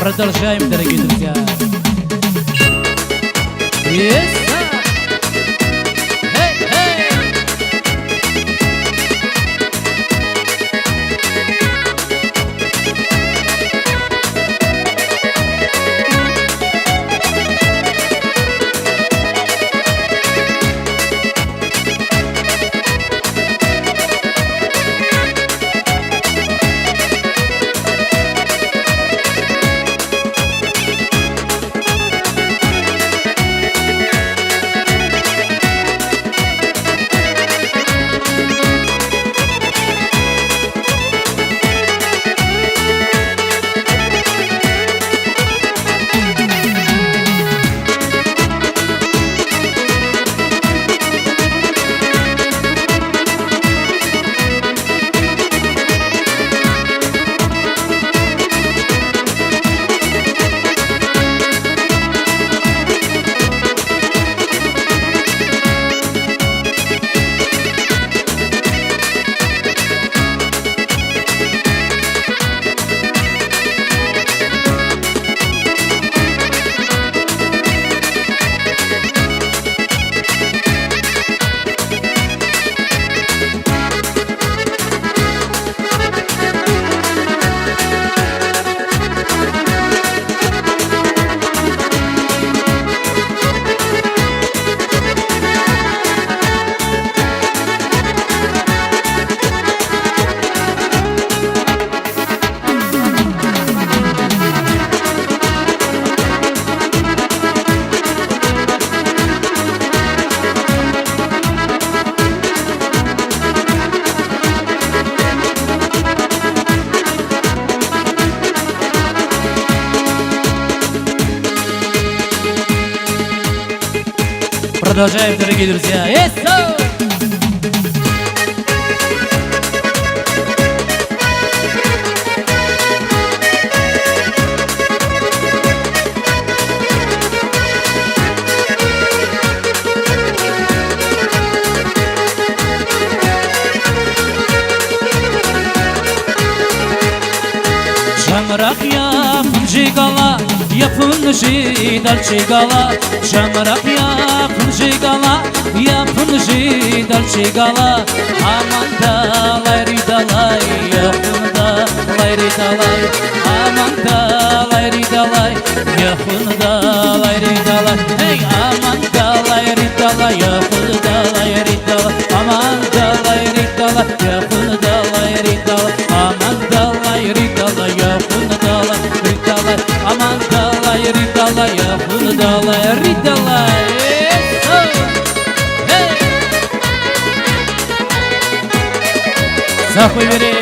Продолжаем, дорогие друзья. Yes, sir. Hey, hey. Продолжаем, дорогие друзья. Eso! Şamrak yapın cigala, yapın jidal cigala. Şamrak yapın cigala, yapın jidal cigala. Aman dalay ridalay, yapın dalay ridalay. Aman dalay ridalay, yapın dalay ridalay. Hey aman dalay ridalay, yapın dalay ridalay. Aman dalay ridalay, yapın dalay ridalay. Aman dalay ridalay, yapın dalay ridalay. Aman dalay ridalay, yapın dalay ridalay. Захуй бери,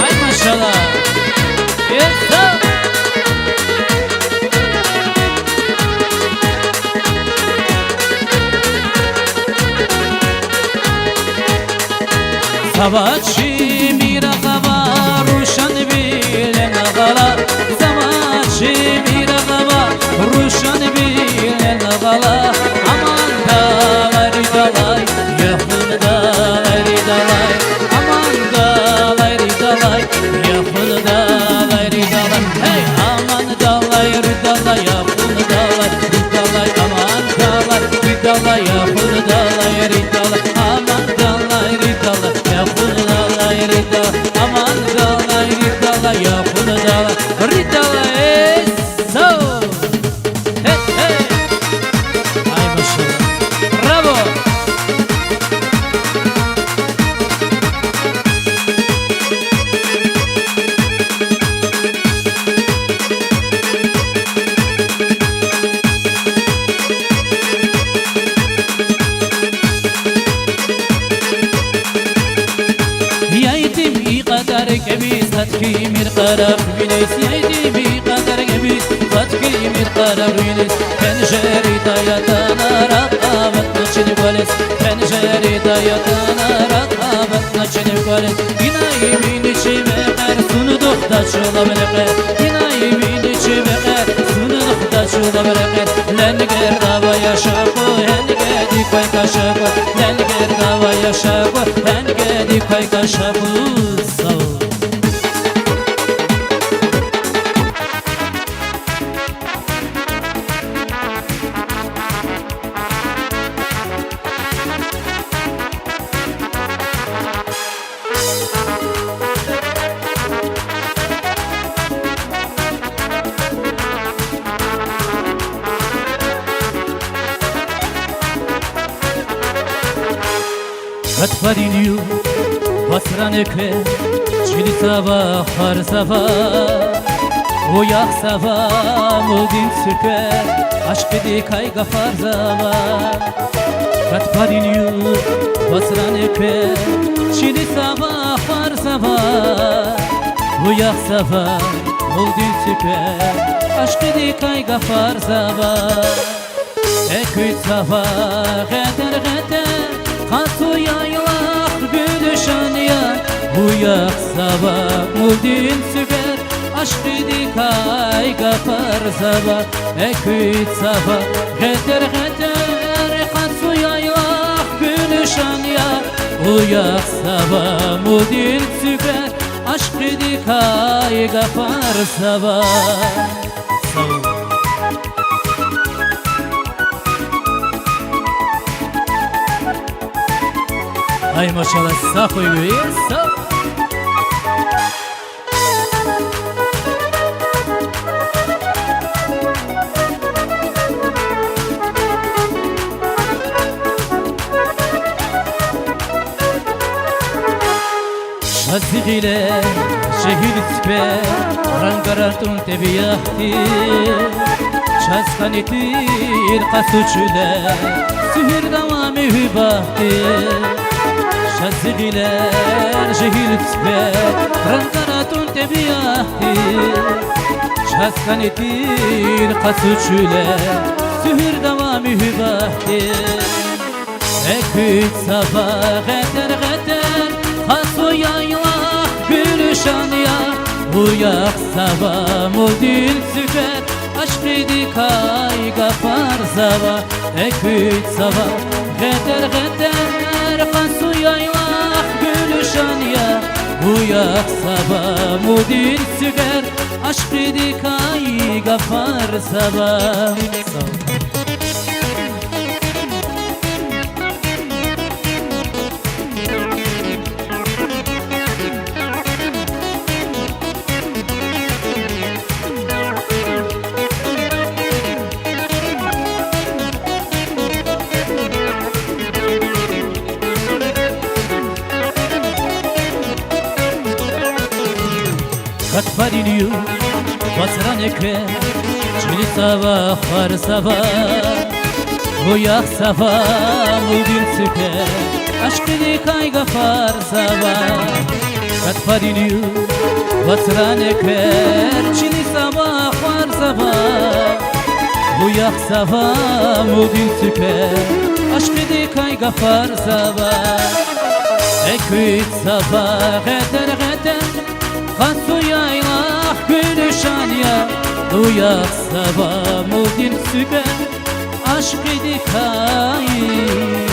ай машалlah. Savaşçı miragava, ruşan bilen agala. Savaşçı miragava, ruşan bilen agala. Aman dalay ridalay, yapın dalay ridalay. Aman dalay ridalay, yapın dalay ridalay. Hey aman dalay ridalay, yapın dalay ridalay. Aman dalay ridalay, yapın dalay ridalay. Aman dalay ridalay, yapın dalay ridalay. Aman dalay ridalay, yapın dalay ridalay. So hey hey, ay maşallah, bravo. كبيس هتكي من قرب بنيس يدي بقدر كبيس هتكي من قرب بنيس كان جاري دايتنا رقابت نشني بوليس كان جاري دايتنا رقابت نشني بوليس ينا يميني شبقر سنو دختا شولا بلقر ينا يميني شبقر سنو دختا شولا بلقر لن قرقا ويشاقو هن قدي كوي كشاقو لن قرقا ويشاقو هن قدي كوي كشاقو Katvariliu Basraneke Çili sava har sava Uyak sava Muldin süper Aşk edi kayga farzava Katvariliu Basraneke Çili sava har sava Uyak sava Muldin süper Aşk edi kayga farzava Eküt sava Geder geder Katu yaylak gülüşan ya Uyak sabah muldin süper Aşk idi kayga farzava Eküt sabah Geder geder Katu yaylak gülüşan ya Uyak sabah muldin süper Aşk idi kayga farzava Sağ ol. Ay maşallah sağ koyuyor sağ. Şazigile şehir tüpe rangaratun tebiyahti Şazkanitir kasuçüle sühür davamı hübahti Şazigler şehir tüpe rangaratun tebiyahti Şazkanitir kasuçüle sühür davamı hübahti Eküt sabah geder geder Kasu yaylak gülüşan ya Uyak sabah muldin süper Aşk idi kayga farzava Eküt sabah geder geder Kasu yaylak gülüşan ya Uyak sabah muldin süper Aşk idi kayga farzava Sağ ol. Katvariliu Basraneke Çili sava har sava Uyak sava Muldin süper Aşk idi kayga farzava Katvariliu Basraneke Çili sava har sava Uyak sava Muldin süper Aşk idi kayga farzava Eküt sava Geder geder Kasu yaylak gülüşan ya Uyak sabah muldin süper Aşk idi kayıp